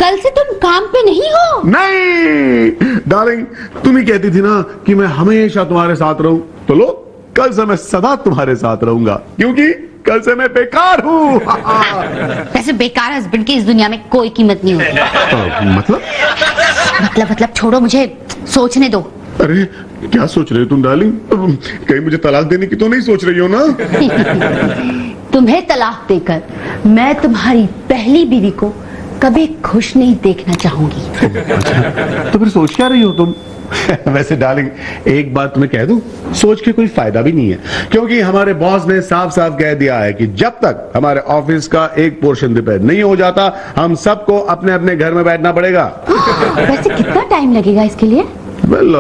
कल से तुम काम पे नहीं हो? नहीं डार्लिंग, तुम ही कहती थी ना कि मैं हमेशा तुम्हारे साथ रहूं, तो लो कल से मैं सदा तुम्हारे साथ रहूंगा, क्योंकि कल से मैं बेकार हूँ। वैसे बेकार हस्बैंड की इस दुनिया में कोई कीमत नहीं होती। मतलब छोड़ो, मुझे सोचने दो। अरे क्या सोच रही हो तुम डार्लिंग? कहीं मुझे तलाक देने की तो नहीं सोच रही हो ना? तुम्हें तलाक देकर मैं तुम्हारी पहली बीवी को कभी खुश नहीं देखना चाहूंगी। अच्छा, तो फिर सोच क्या रही हो तुम? वैसे डार्लिंग, एक बात तुम्हें कह दूं, सोच के कोई फायदा भी नहीं है, क्योंकि हमारे बॉस ने साफ साफ कह दिया है कि जब तक हमारे ऑफिस का एक पोर्शन रिपेयर नहीं हो जाता, हम सबको अपने अपने घर में बैठना पड़ेगा। वैसे कितना टाइम लगेगा इसके लिए? वेल,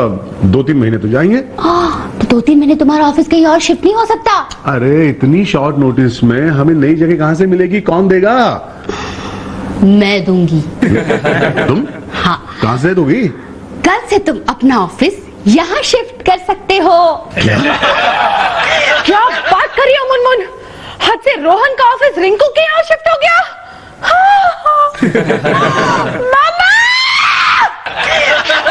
2-3 महीने तो जाएंगे। तो 2-3 महीने तुम्हारा ऑफिस कहीं और शिफ्ट नहीं हो सकता? अरे इतनी शॉर्ट नोटिस में हमें नई जगह कहां से मिलेगी? कौन देगा? मैं दूंगी। तुम? हाँ। कहां से दोगी? कल से तुम अपना ऑफिस यहाँ शिफ्ट कर सकते हो। क्या बात करी हो मुनमुन? हद से रोहन का ऑफिस रिंकू के यहाँ शिफ्ट हो गया। मामा!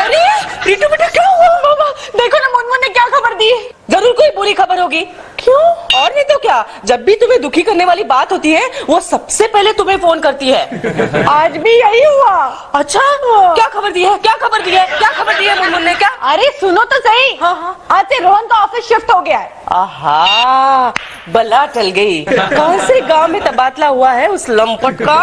अरे रीटू बेटा, क्या हुआ? मामा देखो ना, मुनमुन ने क्या खबर दी। जरूर कोई बुरी खबर होगी। क्यों? और नहीं तो क्या, जब भी तुम्हें दुखी करने वाली बात होती है वो सबसे पहले तुम्हें फोन करती है। आज भी यही हुआ। अच्छा, क्या खबर दी है? क्या खबर दी है? क्या खबर दी है मुनमुन ने? क्या? अरे सुनो तो सही। हाँ, आज से रोहन का ऑफिस शिफ्ट हो गया है। आहा, बला टल गई। कौन से गांव में तबादला हुआ है उस लंपट का?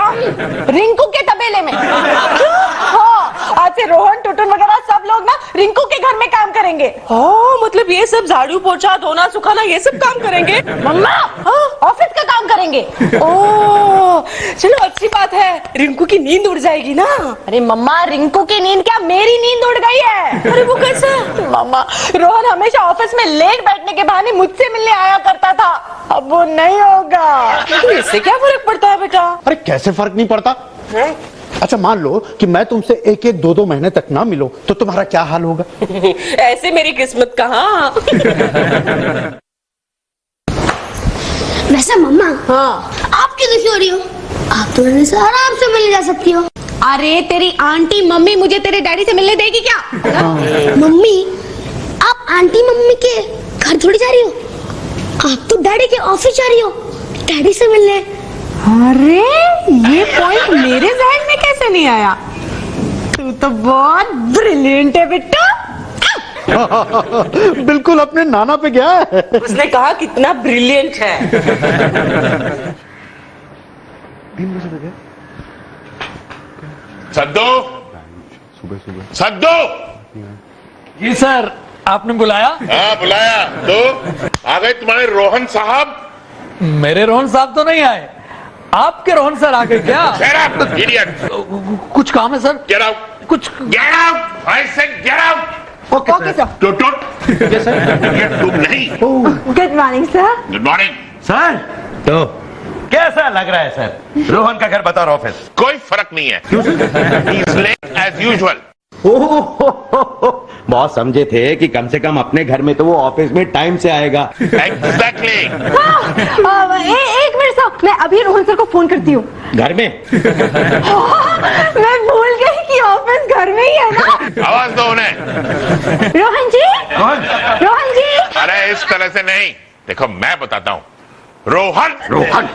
रिंकू के तबेले में। हाँ, आज से रोहन, टुटुन वगैरह सब लोग ना रिंकू के घर में काम करेंगे। मतलब ये सब झाड़ू पोछा धोना सुखाना ये सब काम करेंगे? मम्मा, ऑफिस का काम करेंगे। ओह, चलो अच्छी बात है, रिंकू की नींद उड़ जाएगी ना। अरे मम्मा, रिंकू की नींद क्या, मेरी नींद उड़ गई है। अरे वो कैसे? मम्मा, रोहन हमेशा ऑफिस में लेट बैठने के बहाने मुझसे मिलने आया करता था, अब वो नहीं होगा। तो इससे क्या फर्क पड़ता है बेटा? अरे कैसे फर्क नहीं पड़ता? अच्छा मान लो कि मैं तुमसे 1-1, 2-2 महीने तक ना मिलो, तो तुम्हारा क्या हाल होगा? ऐसे मेरी किस्मत कहाँ। वैसे मम्मा, हाँ, आप क्यों दुखी हो रही हो? आप तो मेरे से आराम से मिल जा सकती हो। अरे तेरी आंटी मम्मी मुझे तेरे डैडी से मिलने देगी क्या? मम्मी, आप आंटी मम्मी के घर थोड़ी जा रही हो, आप तो डैडी के ऑफिस जा रही हो डैडी से मिलने। अरे ये पॉइंट मेरे जहन में कैसे नहीं आया? तू तो बहुत ब्रिलियंट है बेटा। बिल्कुल अपने नाना पे गया है। उसने कहा कितना ब्रिलियंट है। 3 बजे तक है। सद्दो, सुबह सद्दो। जी सर, आपने बुलाया? हाँ बुलाया। तो आ गए तुम्हारे रोहन साहब? मेरे रोहन साहब तो नहीं आए, आपके रोहन सर आ गए क्या? Shut up, idiot. कुछ काम है सर? Get out. कुछ Get out. I said get out. Okay sir. टुट ये तुम नहीं। Good morning sir. Good morning sir. तो कैसा लग रहा है सर, रोहन का घर बतौर ऑफिस? कोई फर्क नहीं है। He is late as usual. बहुत समझे थे कि कम से कम अपने घर में तो वो ऑफिस में टाइम से आएगा। Exactly. एक मिनट सर, मैं अभी रोहन सर को फोन करती हूँ। घर में? मैं भूल गई कि ऑफिस घर में ही है ना। आवाज दो उन्हें। रोहन जी, रोहन जी। अरे इस तरह से नहीं, देखो मैं बताता हूँ। रोहन रोहन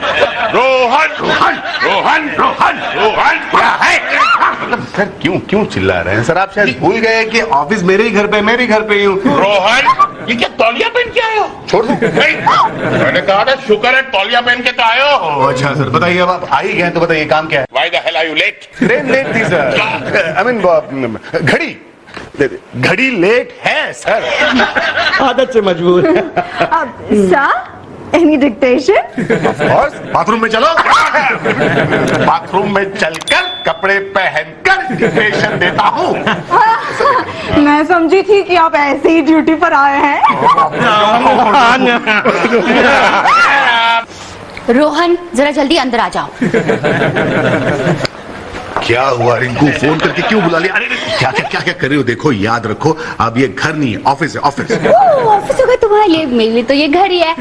रोहन रोहन रोहन रोहन रोहन क्या है? सर क्यों चिल्ला रहे हैं? सर आप शायद भूल गए कि ऑफिस मेरे ही घर पे, मैं भी घर पे ही हूँ। रोहन, ये क्या तौलिया पहन के आए हो? छोड़ दो। नहीं, मैंने कहा था शुक्र है तौलिया पहन के तो आए हो। अच्छा सर, बताइए, अब आप आ ही गए तो बताइए काम क्या है? Why the hell are you late? Train late थी सर। आई मीन घड़ी लेट है सर। आदत से मजबूर। Sir, any dictation? Of course. Bathroom में चलो। बाथरूम में चलकर कपड़े पहनकर डिक्टेशन देता हूँ। मैं समझी थी कि आप ऐसे ही ड्यूटी पर आए हैं। रोहन, जरा जल्दी अंदर आ जाओ। क्या हुआ रिंकू? फोन करके क्यों बुला लिया? अरे क्या क्या क्या क्या कर रही हो? देखो याद रखो, अब ये घर नहीं है, ऑफिस है, ऑफिस। ऑफिस होगा तुम्हारे लिए, मेरे लिए तो ये घर ही है।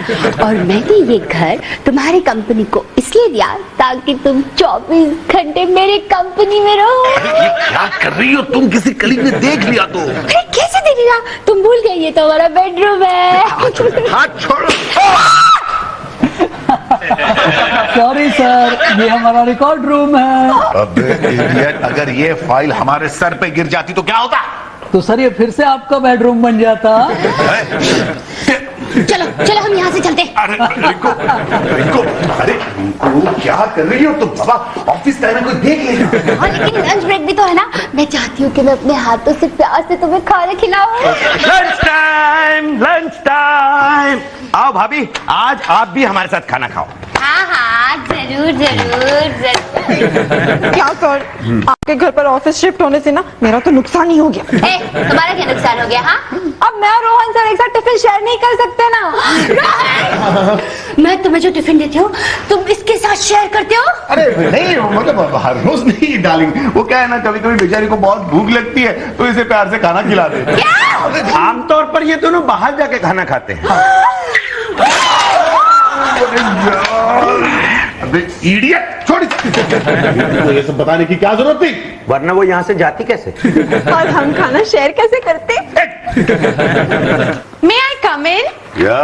और मैंने ये घर तुम्हारी कंपनी को इसलिए दिया ताकि तुम 24 घंटे मेरी कंपनी में रहो। अरे ये क्या कर रही हो तुम? किसी कलीग ने देख लिया तो? अरे कैसे देखेगा? तुम भूल गए ये तो हमारा बेडरूम है। हाथ छोड़ो। सॉरी सर, ये हमारा रिकॉर्ड रूम है। अबे इडियट, अगर ये फाइल हमारे सर पे गिर जाती तो क्या होता? तो सर ये फिर से आपका बेडरूम बन जाता। चलो चलो हम यहाँ से चलते। अरे रिंकू, रिंकू, अरे रिंकू क्या कर रही हो तुम? बाबा ऑफिस टाइम में कोई देख लेगा। हाँ लेकिन लंच ब्रेक भी तो है ना। मैं चाहती हूँ कि मैं अपने हाथों से प्यार से तुम्हें खाना खिलाऊं। Lunch time, lunch time. आओ भाभी, आज आप भी हमारे साथ खाना खाओ। हाँ हाँ जरूर जरूर जरूर। क्या सर, आपके घर पर ऑफिस शिफ्ट होने से ना मेरा तो नुकसान ही हो गया। तुम्हारा क्या नुकसान हो गया? हाँ अब मैं और रोहन सर एक साथ टिफिन शेयर नहीं कर सकते ना। रोहन, मैं तुम्हें जो टिफिन देती हूँ तुम इसके साथ शेयर करते हो? अरे नहीं, मतलब हर रोज नहीं डार्लिंग, वो क्या है ना, कभी कभी बेचारी को बहुत भूख लगती है तो इसे प्यार से खाना खिला दे। आमतौर पर ये दोनों बाहर जाके खाना खाते हैं। अबे इडियट, छोड़ इसको। ये सब बताने की क्या जरूरत थी? वरना वो यहाँ से जाती कैसे? और हम खाना शेयर कैसे करते? मे आई कम इन? क्या?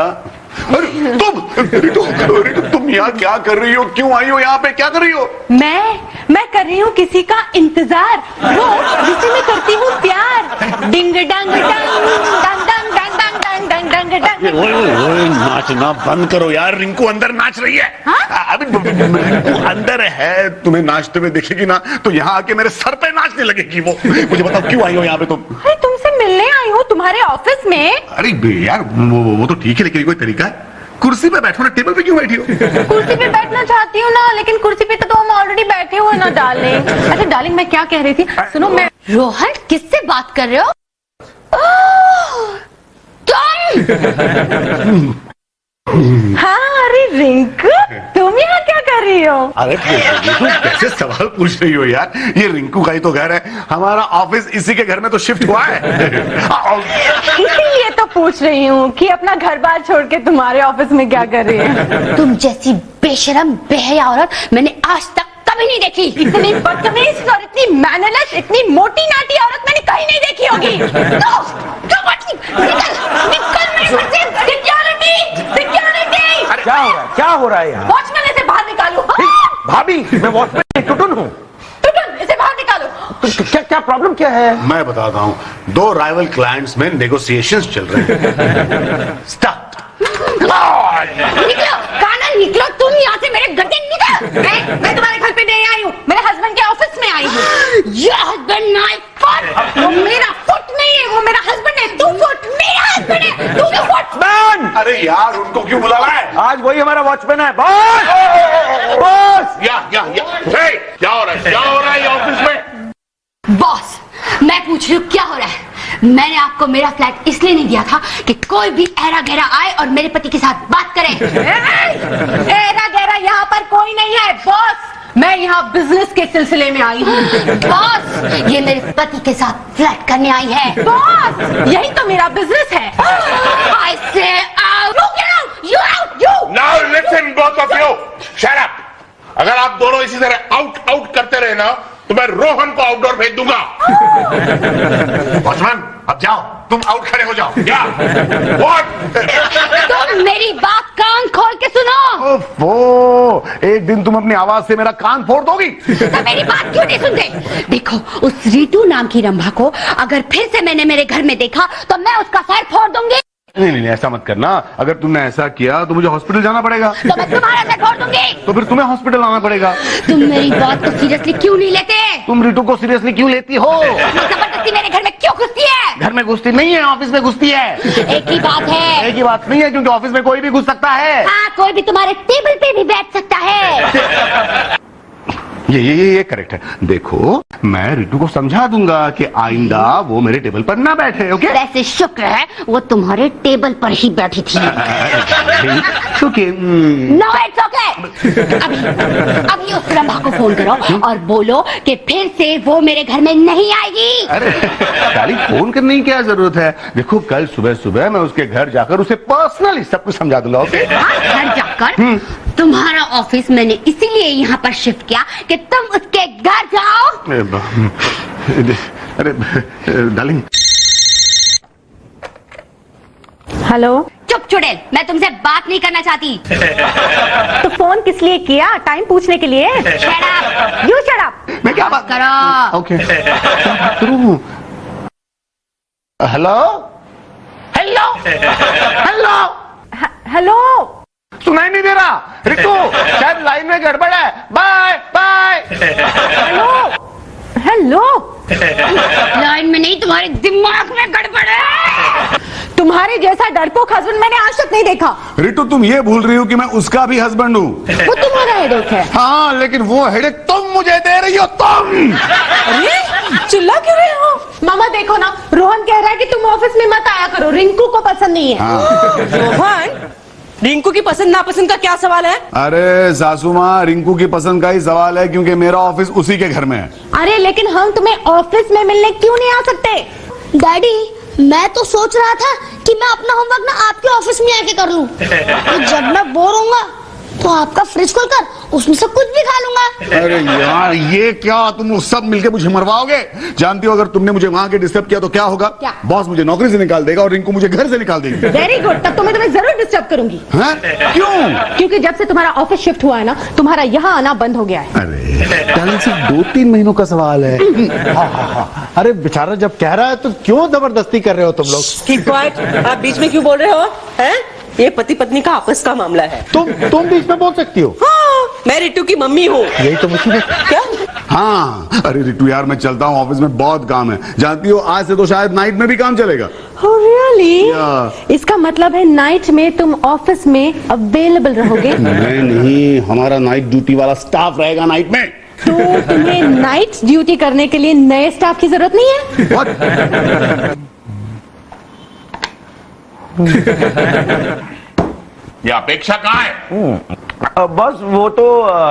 अरे तुम यहाँ क्या कर रही हो? क्यों आई हो यहाँ पे? क्या कर रही हो? मैं कर रही हूँ किसी का इंतजार, वो जिसे मैं करती हूँ प्यार। डिंग डंग डंग डंग डंग डंग डंग डंग डंग डंग। ओए नाचना बंद करो यार। रिंकू अंदर नाच रही है। अभी रिंकू अंदर है, तुम्हें नाचते हुए देखेगी ना तो यहाँ आके मेरे सर पे नाचने लगेगी वो। मुझे बताओ क्यों आई हो यहाँ पे तुम? अरे तुमसे मिलने आई हूँ तुम्हारे ऑफिस में। अरे यार वो तो ठीक है, लेकिन कोई तरीका है? कुर्सी पे बैठो ना, टेबल पे क्यों बैठी हो? कुर्सी पे बैठना चाहती हूँ ना, लेकिन कुर्सी पे तो हम ऑलरेडी बैठे हुए ना डार्लिंग। अच्छा डार्लिंग, मैं क्या कह रही थी सुनो। मैं रोहन किससे बात कर रहे हो? तुम? हाँ, अरे रिंकू तुम यहाँ क्या कर रही हो? अरे रिंकू कैसे सवाल पूछ रही हो यार? ये रिंकू का ही तो घर है, हमारा ऑफिस इसी के घर में तो शिफ्ट हुआ है। इसीलिए तो पूछ रही हूँ कि अपना घर बार छोड़ के तुम्हारे ऑफिस में क्या कर रही है? तुम जैसी बेशरम बेहया औरत मैंने आज तक कभी नहीं देखी। इतनी बदतमीज और इतनी मैनरलेस, इतनी मोटी नाटी औरत मैंने कहीं नहीं देखी होगी। निकल मेरे घर से। Security, security. क्या हो रहा है? क्या हो रहा है यहाँ? वॉचमैन इसे बाहर निकालो। भाभी, मैं वॉचमैन टुटुन हूँ। टुटुन, इसे बाहर निकालो। तो क्या क्या प्रॉब्लम क्या है? मैं बताता हूँ, दो राइवल क्लाइंट्स में नेगोशिएशंस चल रहे हैं। स्टार्ट। निकलो काना, निकलो तुम यहाँ से। मेरे घर से निकल। मैं तुम्हारे घर पे नहीं आई हूँ, मेरे हस्बैंड के ऑफिस में आई हूँ। ये हस्बैंड माय फुट। वो मेरा फुट नहीं है, वो मेरा हस्बैंड है। तू फुट, मेरा हस्बैंड है। तू भी फुट। अरे यार उनको क्यों बुला रहा है? आज वही हमारा वॉचमैन है। Boss, boss. या हे, क्या हो रहा है? क्या हो रहा है ये ऑफिस में? बॉस, मैं पूछ रही हूँ क्या हो रहा है? मैंने आपको मेरा फ्लैट इसलिए नहीं दिया था कि कोई भी ऐरा गहरा आए और मेरे पति के साथ बात करे। ऐरा गहरा यहाँ पर कोई नहीं है बॉस। मैं यहाँ बिजनेस के सिलसिले में आई हूँ। बॉस, ये मेरे पति के साथ फ्लैट करने आई है। बॉस, यही तो मेरा बिजनेस है। I say out. You out. You. Now listen both of you. Shut up. अगर आप दोनों इसी तरह आउट करते रहे ना तो मैं रोहन को आउटडोर भेज दूंगा। वॉचमैन अब जाओ, तुम आउट खड़े हो जाओ। क्या? What? तुम मेरी बात कान खोल के सुनो। ओफो, एक दिन तुम अपनी आवाज से मेरा कान फोड़ दोगी। तो मेरी बात क्यों नहीं सुनते? देखो, उस रीतू नाम की रंभा को अगर फिर से मैंने मेरे घर में देखा तो मैं उसका सर फोड़ दूंगी। नहीं, ऐसा मत करना। अगर तुमने ऐसा किया तो मुझे हॉस्पिटल जाना पड़ेगा। तो मैं तुम्हारा सर फोड़ दूंगी। तो फिर तुम्हें हॉस्पिटल आना पड़ेगा। तुम मेरी बात को सीरियसली क्यों नहीं लेते? तुम रितु को सीरियसली क्यों लेती हो? जबरदस्ती मेरे घर में क्यों घुसती है? घर में घुसती नहीं है, ऑफिस में घुसती है। एक ही बात है। एक ही बात नहीं है, क्योंकि ऑफिस में कोई भी घुस सकता है। हाँ, कोई भी तुम्हारे टेबल पे भी बैठ सकता है। ये करेक्ट है। देखो मैं रितु को समझा दूंगा कि आइंदा वो मेरे टेबल पर ना बैठे। ओके वैसे शुक्र है वो तुम्हारे टेबल पर ही बैठी थी। Okay no it's okay. अभी उस रंभा को फोन करो और बोलो कि फिर से वो मेरे घर में नहीं आएगी। अरे डार्लिंग फोन करने की क्या जरूरत है। देखो कल सुबह सुबह मैं उसके घर जाकर उसे पर्सनली सब कुछ समझा दूंगा। ओके घर जाकर? तुम्हारा ऑफिस मैंने इसीलिए यहाँ पर शिफ्ट किया कि तुम उसके घर जाओ। अरे डार्लिंग। हेलो। चुप चुड़ैल, मैं तुमसे बात नहीं करना चाहती। तो फोन किस लिए किया? टाइम पूछने के लिए? Shut up! You shut up! मैं क्या बात करो? ओके क्या बात करूं? Hello hello hello hello. सुनाई नहीं दे रहा रितु, शायद लाइन में गड़बड़ है। Bye bye. Hello hello. Line में नहीं, तुम्हारे दिमाग में गड़बड़ है। तुम्हारे जैसा डरपोक हस्बैंड मैंने आज तक नहीं देखा। रितु तुम ये भूल रही हो कि मैं उसका भी हस्बैंड हूँ। वो तुम्हारा हेडेक है। हाँ लेकिन वो हेडेक तुम मुझे दे रही हो। तुम अरे चिल्ला क्यों रहे हो? मामा देखो ना, रोहन कह रहा है कि तुम ऑफिस में मत आया करो, रिंकू को पसंद नहीं है। रोहन, रिंकू की पसंद नापसंद का क्या सवाल है? अरे सासू माँ रिंकू की पसंद का ही सवाल है क्योंकि मेरा ऑफिस उसी के घर में है। अरे लेकिन हम तुम्हें ऑफिस में मिलने क्यों नहीं आ सकते? डैडी मैं तो सोच रहा था कि मैं अपना होमवर्क ना आपके ऑफिस में आके कर लूं। तो जब मैं बोर होऊंगा तो आपका फ्रिज खोलकर उसमें से कुछ भी खा लूंगा। अरे यार ये क्या तुम सब मिलके मुझे मरवाओगे? जानती हो अगर तुमने मुझे वहां के डिस्टर्ब किया तो क्या होगा? क्या? बॉस मुझे नौकरी से निकाल देगा और रिंकू मुझे घर से निकाल देगी। वेरी गुड, तब तो मैं तुम्हें जरूर डिस्टर्ब करूंगी। हाँ? क्यों? क्योंकि जब से तुम्हारा ऑफिस शिफ्ट हुआ है ना, तुम्हारा यहाँ आना बंद हो गया है। अरे डार्लिंग सिर्फ 2-3 महीनों का सवाल है। अरे बेचारा जब कह रहा है तो क्यों जबरदस्ती कर रहे हो तुम लोग? Keep quiet, आप बीच में क्यों बोल रहे हो? हैं? ये पति पत्नी का आपस का मामला है। तुम बीच में बोल सकती हो। हाँ, मैं रितु की मम्मी हूँ। यही तो मुसीबत। क्या? हाँ अरे रितु यार मैं चलता हूँ, ऑफिस में बहुत काम है। जानती हो आज से तो शायद नाइट में भी काम चलेगा। Oh, really? Yeah. इसका मतलब है नाइट में तुम ऑफिस में अवेलेबल रहोगे? नहीं हमारा नाइट ड्यूटी वाला स्टाफ रहेगा नाइट में। तो तुम्हें नाइट ड्यूटी करने के लिए नए स्टाफ की जरूरत नहीं है? What? ये अपेक्षा कहाँ है? बस वो तो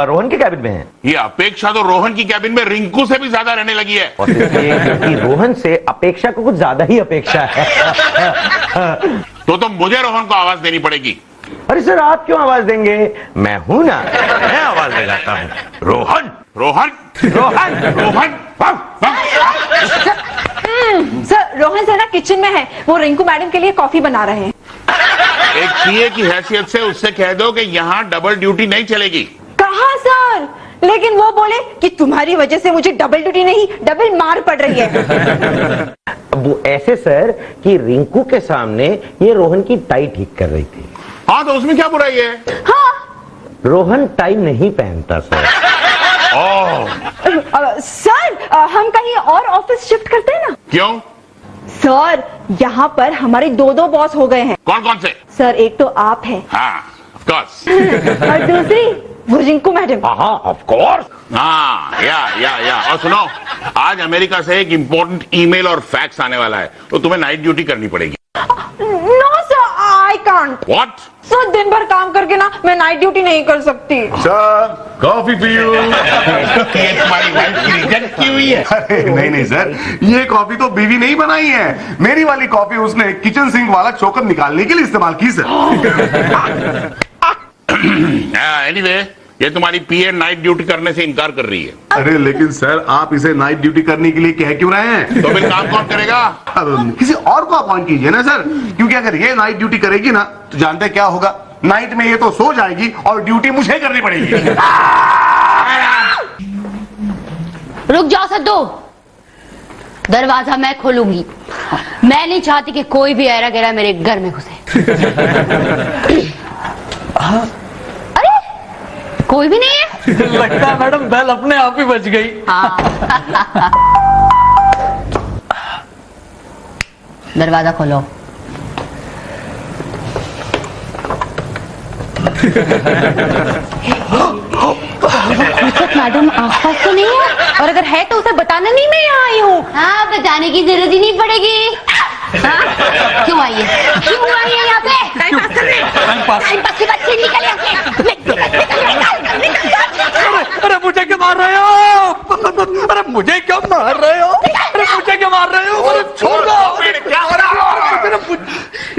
रोहन के कैबिन में है। ये अपेक्षा तो रोहन की कैबिन में रिंकू से भी ज्यादा रहने लगी है। और इसलिए क्योंकि रोहन से अपेक्षा को कुछ ज्यादा ही अपेक्षा है। तो मुझे रोहन को आवाज देनी पड़ेगी। अरे सर आप क्यों आवाज देंगे? मैं हूं ना, मैं आवाज दे जाता हूँ। रोहन रोहन रोहन रोहन सर रोहन सर ना किचन में है, वो रिंकू मैडम के लिए कॉफी बना रहे हैं। एक पीए की हैसियत से उससे कह दो कि यहाँ डबल ड्यूटी नहीं चलेगी। कहा सर? लेकिन वो बोले कि तुम्हारी वजह से मुझे डबल ड्यूटी नहीं डबल मार पड़ रही है। वो ऐसे सर कि रिंकू के सामने ये रोहन की टाई ठीक कर रही थी। हाँ तो उसमें क्या बुराई है? हाँ रोहन टाई नहीं पहनता सर। सर हम कहीं और ऑफिस शिफ्ट करते हैं ना? क्यों? सर यहाँ पर हमारे 2 बॉस हो गए हैं। कौन कौन से? सर एक तो आप हैं हाँ ऑफ कोर्स। और दूसरी वो रिंकू मैडम। हाँ ऑफ कोर्स। हाँ या और सुनो आज अमेरिका से एक इम्पोर्टेंट ईमेल और फैक्स आने वाला है तो तुम्हें नाइट ड्यूटी करनी पड़ेगी। No sir I can't. What? Sir दिन भर काम करके ना मैं नाइट ड्यूटी नहीं कर सकती। Sir coffee for you. तुम्हारी वाइफ की रिजेक्ट की हुई है। अरे नहीं सर ये कॉफी तो बीवी ने ही बनाई है। मेरी वाली कॉफी उसने किचन सिंक वाला चोकर निकालने के लिए इस्तेमाल की सर। एनीवे ये तुम्हारी पीए नाइट ड्यूटी करने से इनकार कर रही है। अरे लेकिन सर आप इसे नाइट ड्यूटी करने के लिए कह क्यों रहे हैं? तो फिर काम कौन करेगा? अब किसी और को अपॉइंट कीजिए ना सर, क्योंकि अगर ये नाइट ड्यूटी करेगी ना तो जानते हैं क्या होगा? नाइट में ये तो सो जाएगी और ड्यूटी मुझे करनी पड़ेगी। रुक जाओ सद्दू, दरवाजा मैं खोलूंगी। मैं नहीं चाहती कि कोई भी ऐरा गैरा मेरे घर में घुसे। अरे कोई भी नहीं है? लगता है मैडम बेल अपने आप ही बज गई। हाँ। दरवाजा खोलो। खूबसूरत मैडम आसपास तो नहीं है, और अगर है तो उसे बताना नहीं मैं यहाँ आई हूँ। हाँ, बताने की जरूरत ही नहीं पड़ेगी। हाँ? क्यों आई है? क्यों आई है यहाँ पे? Time pass. टाइम पास की बात नहीं, निकल यहाँ से। अरे मुझे क्यों मार रहे हो? अरे मुझे क्यों मार रहे हो? अरे मुझे क्यों मार रहे हो? अरे छोड़ दो। क्या हो रहा है?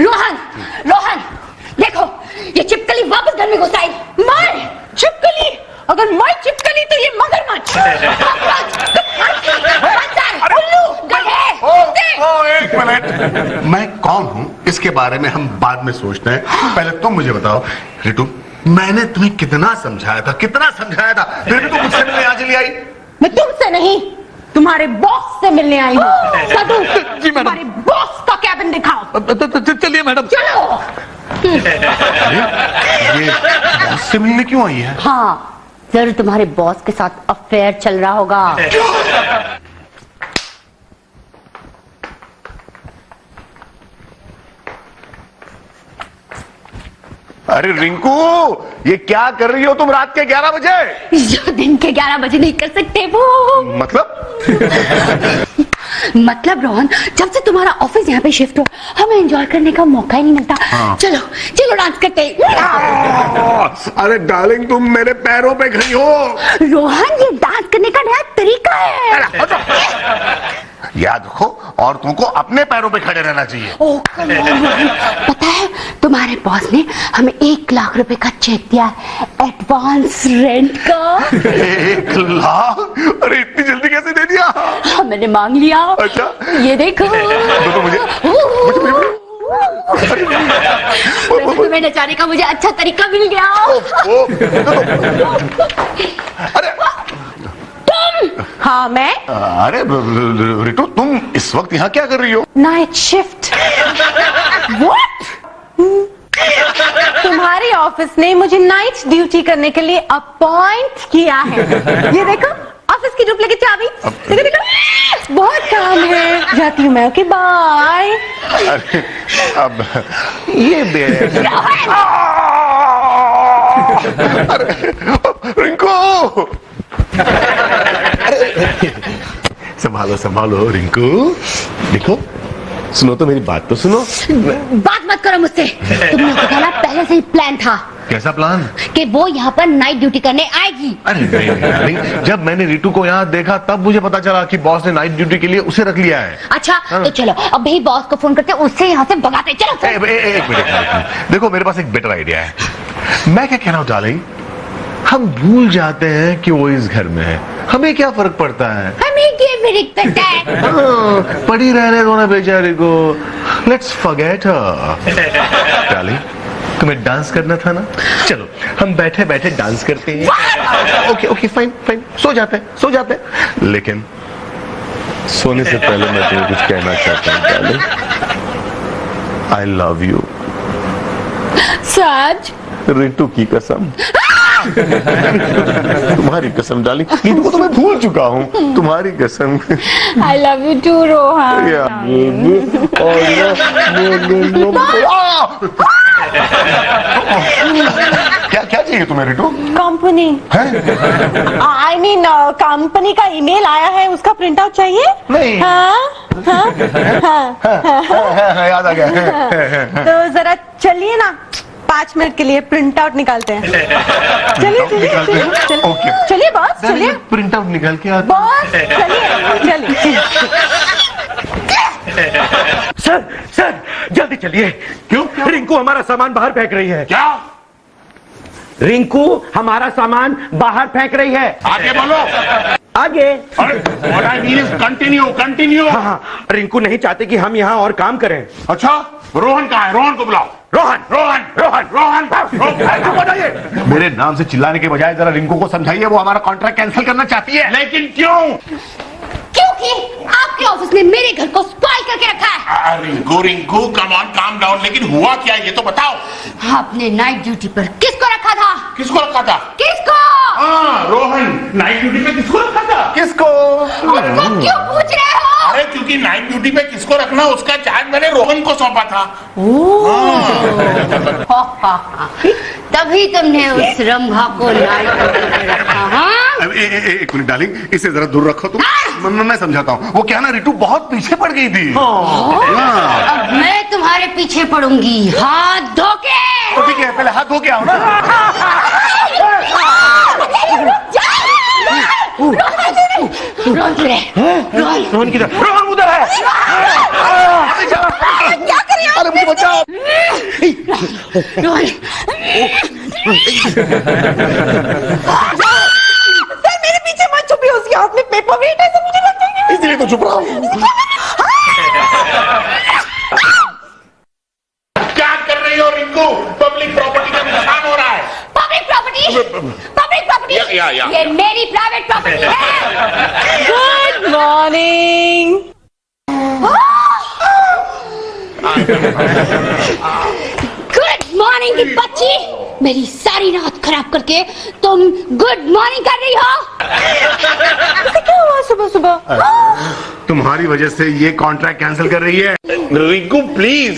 रोहन, रोहन, देखो ये छिपकली वापस घर में घुस आई। मैं छिपकली? अगर मैं छिपकली तो ये मगरमच्छ। उल्लू, गधे, कुत्ते। एक मिनट, मैं कौन हूँ इसके बारे में हम बाद में सोचते हैं। पहले तुम मुझे बताओ रितु, मैंने तुम्हें कितना समझाया था, कितना समझाया था, फिर भी तुम मुझसे मिलने आज चली आई। मैं तुमसे नहीं, तुम्हारे बॉस से मिलने आई हूँ। सदू, जी मैडम। तुम्हारे बॉस का कैबिन दिखाओ। चलिए मैडम। चलो। ये बॉस से मिलने क्यों आई है? हाँ, जरूर तुम्हारे बॉस के साथ अफेयर चल रहा होगा। अरे रिंकू, ये क्या कर रही हो तुम रात के 11 बजे? जो दिन के 11 बजे नहीं कर सकते वो। मतलब रोहन, जब से तुम्हारा ऑफिस यहाँ पे शिफ्ट हो, हमें एंजॉय करने का मौका ही नहीं मिलता। चलो चलो डांस करते हैं। अरे डार्लिंग, तुम मेरे पैरों पे खड़ी हो। रोहन, ये डांस करने का नया तरीका है। याद रखो, औरतों को अपने पैरों पे खड़े रहना चाहिए। ओह, come on, रोहन। पता है तुम्हारे बॉस ने हमें 1 लाख रुपए का चेक दिया है, एडवांस रेंट का। 1 लाख? अरे इतनी जल्दी कैसे दे दिया? हाँ, मैंने मांग लिया। अच्छा। ये देखो। तो मुझे वैसे तुम्हें नचाने का मुझे अच्छा तरीका मिल गया। अरे हाँ, मैं अरे रितु, तुम इस वक्त यहाँ क्या कर रही हो? Night shift. व्हाट? तुम्हारे ऑफिस ने मुझे नाइट ड्यूटी करने के लिए अपॉइंट किया है। ये देखो, ऑफिस की डुप्लीकेट चाबी। देखो देखो, बहुत काम है, जाती हूँ मैं। Okay, bye. अरे अब ये रिंकू, संभालो संभालो रिंकू। देखो, सुनो तो, मेरी बात तो सुनो। बात मत करो मुझसे। तुम लोगों का ना पहले से ही प्लान था कैसा प्लान? कि वो यहाँ पर नाइट ड्यूटी करने आएगी। अरे नहीं, जब मैंने रितु को यहाँ देखा तब मुझे पता चला कि बॉस ने नाइट ड्यूटी के लिए उसे रख लिया है। अच्छा, तो चलो अभी बॉस को फोन करते, उससे यहाँ से भगाते। चलो एक मिनट, देखो मेरे पास एक बेटर आइडिया है। मैं क्या कह रहा हूँ डार्लिंग, हम भूल जाते हैं कि वो इस घर में है, हमें क्या फर्क पड़ता है? हमें क्या फर्क पड़ता है? हाँ, पड़ी रहने दो ना बेचारे को। Let's forget her. डार्लिंग, तुम्हें डांस करना था ना? चलो हम बैठे बैठे डांस करते हैं। ओके ओके, फाइन फाइन, सो जाते हैं। लेकिन सोने से पहले मैं तुम्हें कुछ कहना चाहता हूँ डार्लिंग। I love you. सच? रितु की कसम। तुम्हारी कसम डार्लिंग, रितु को तो मैं भूल चुका हूँ, तुम्हारी कसम। I love you too Rohan. क्या क्या चाहिए तुम्हें Ritu? Company, I mean company का ईमेल आया है, उसका प्रिंट आउट चाहिए। नहीं। हाँ याद आ गया। तो जरा चलिए ना, 5 मिनट के लिए प्रिंट आउट निकालते हैं। चलिए चलिए चलिए ओके। चलिए बॉस, चलिए प्रिंट आउट निकाल के आता। बॉस, चलिए चलिए। सर जल्दी चलिए। क्यों? रिंकू हमारा सामान बाहर फेंक रही है। क्या? रिंकू हमारा सामान बाहर फेंक रही है। आगे बोलो। आगे। What I mean is continue। हाँ, रिंकू नहीं चाहते कि हम यहाँ और काम करें। अच्छा, रोहन कहाँ है? रोहन को बुलाओ। रोहन। मेरे नाम से चिल्लाने के बजाय जरा रिंकू को समझाइए, वो हमारा कॉन्ट्रैक्ट कैंसिल करना चाहती है। लेकिन क्यों? क्योंकि आपके ऑफिस ने मेरे घर को स्पॉइल करके रखा है। Rinku come on, calm down. लेकिन हुआ क्या ये तो बताओ। आपने नाइट ड्यूटी पर किसको रखा था? किसको रखा था? किसको? हाँ, रोहन नाइट ड्यूटी पे किसको रखा था? किसको? उसको क्यों पूछ रहे हो? अरे क्योंकि नाइट ड्यूटी पे किसको को रखना उसका चार्ज मैंने रोहन को सौंपा था। तभी तुमने उस रंभा को नाइट ड्यूटी पे रखा। हाँ एक मिनट डार्लिंग, इसे जरा दूर रखो तुम। मैं समझाता हूँ। वो क्या ना, रितु बहुत पीछे पड़ गई थी। अब मैं तुम्हारे पीछे पड़ूंगी, हाथ धो के। तो ठीक है, पहले हाथ धो के आओ ना। रोहन किधर? रोहन उधर है। क्या कर रही हो? अरे मुझे बचाओ। सर मेरे पीछे मत छुपिए, उसके हाथ में पेपर वेट है, सब मुझे लग जाएगा। इसलिए तो चुप रहा हूँ। क्या कर रही हो रिंकू? पब्लिक प्रॉपर्टी का नुकसान हो रहा है। पब्लिक प्रॉपर्टी या। ये मेरी प्राइवेट प्रॉपर्टी है। Good morning. गुड मॉर्निंग की बच्ची, मेरी सारी रात खराब करके तुम गुड मॉर्निंग कर रही हो। क्या हुआ सुबह सुबह? तुम्हारी वजह से ये कॉन्ट्रैक्ट कैंसिल कर रही है। रिंकू प्लीज,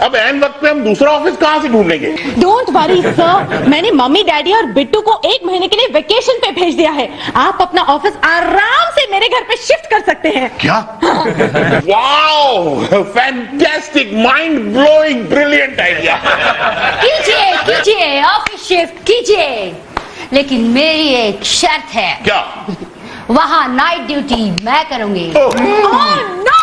अब ऐन वक्त पे हम दूसरा ऑफिस कहाँ से ढूंढेंगे? डोंट वरी सर, मैंने मम्मी डैडी और बिट्टू को 1 महीने के लिए वेकेशन पे भेज दिया है। आप अपना ऑफिस आराम से मेरे घर पे शिफ्ट कर सकते हैं। क्या? Wow, fantastic, mind blowing, brilliant idea. कीजिए ऑफिस शिफ्ट कीजिए, लेकिन मेरी एक शर्त है। क्या? वहाँ नाइट ड्यूटी मैं करूंगी। Oh, no!